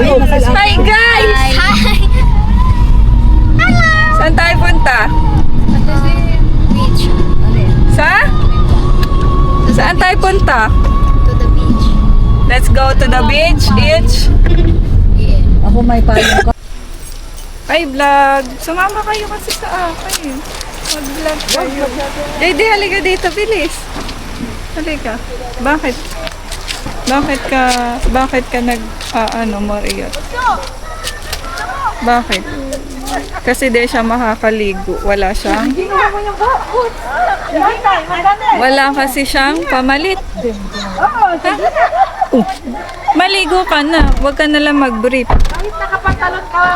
Hi guys! Hi! Saan tayo punta? Beach. Sa? Saan tayo punta? To the beach. Let's go to the beach, each. Yeah. Ako may payo ka. Ay, vlog. Sumama kayo kasi sa akin. Mag-vlog kayo. JD, halika dito, bilis. Halika. Bakit? Bakit ka Mariot? Bakit? Kasi di siya makakaligo. Wala siyang... Wala kasi siyang pamalit. Maligo ka na. Huwag ka na lang mag-brief.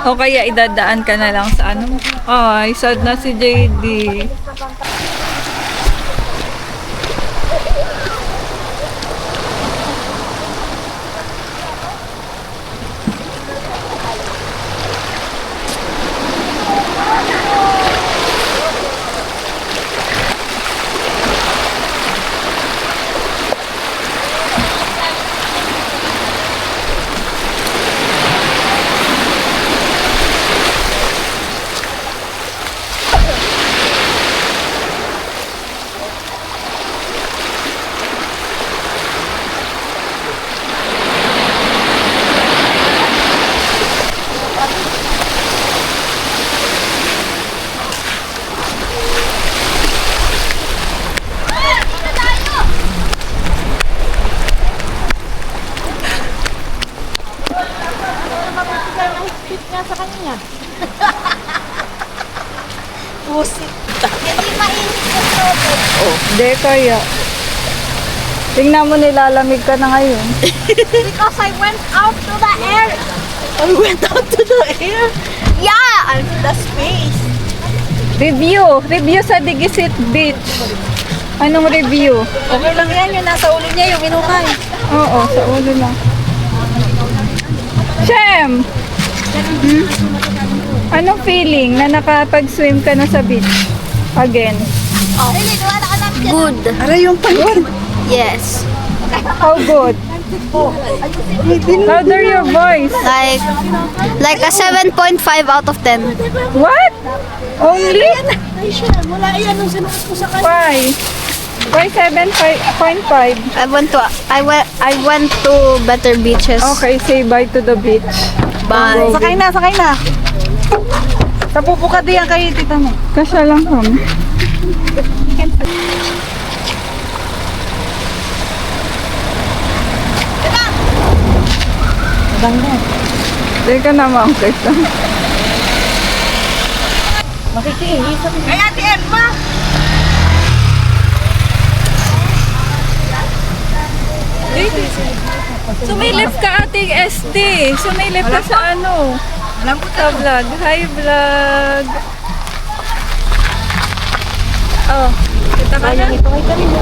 O kaya idadaan ka na lang sa ano. Ay, sad na si JD. Hindi mainit yung tubig. Hindi kaya. Tingnan mo, nilalamig ka na ngayon. Because I went out to the air. I went out to the air? Yeah, and to the space. Review sa Digisit Beach. Anong review? Okay lang yan, yung nasa ulo niya, yung minukay. Oo, sa ulo lang. Shem! Anong feeling na nakapag-swim ka na sa beach? Again. Good. Aray yung pangit. Yes. How good? Louder your voice. Like a 7.5 out of 10. What? Only? Wala yan nung sinuot ko sa kanya. Why? Why 7.5? I went to better beaches. Okay, say bye to the beach. Bye. Sakay na. Tapupo ka diyan kay tita mo. Kasya lang kami. Ganda. Teka naman, kaysa. Makikiingis sa Ay, Ate Emma! Sumilip ka, ating SD. Sumilip ka sa ano. Sa vlog. Hi, vlog. Oh, kita ka na? ito kay kanina.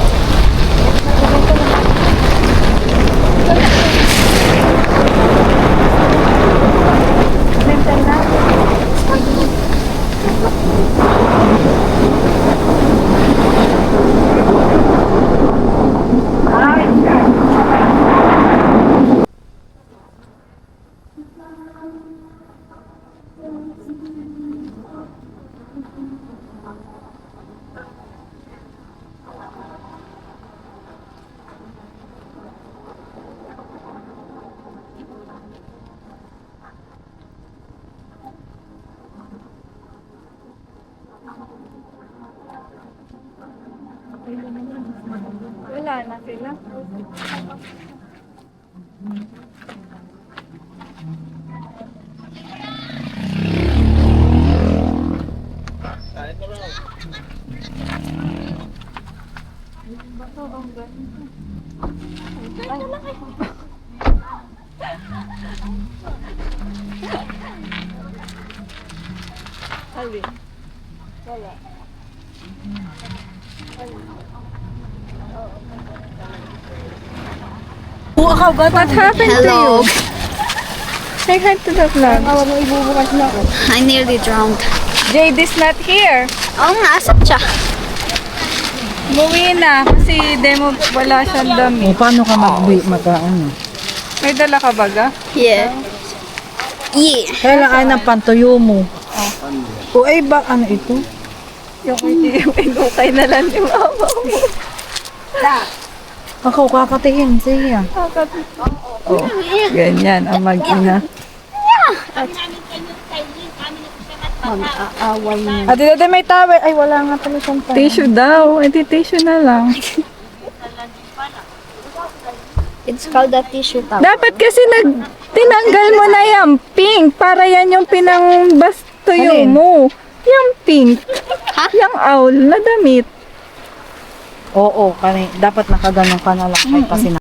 Wala na sila. Alin? Wala. What happened Hello. to you? Say hi to the vlog. Awa mo ibubukas na ako. I nearly drowned. Jade is not here. Oo nga, asan siya? Umuwi na kasi demo wala siyang O damit. paano ka mag-ano? May dala ka baga? Yeah. Yeah. Kailangan ng pantuyo mo. O ay ba, ano ito? Yung inukay na lang ni mama mo. Ako, kakatingin. Sige. Oh, ganyan ang mag-ina. Mag-aaway niya. Ate, dati may towel. Ay, wala nga pala siyang towel. Tissue daw. Edi tissue na lang. It's called a tissue towel. Dapat kasi tinanggal mo na yung pink para yan yung pinangbastuyo Alin? mo. Yung pink. Ha? Yung owl na damit. Oo, dapat nakaganon ka na lang. Ay, kasi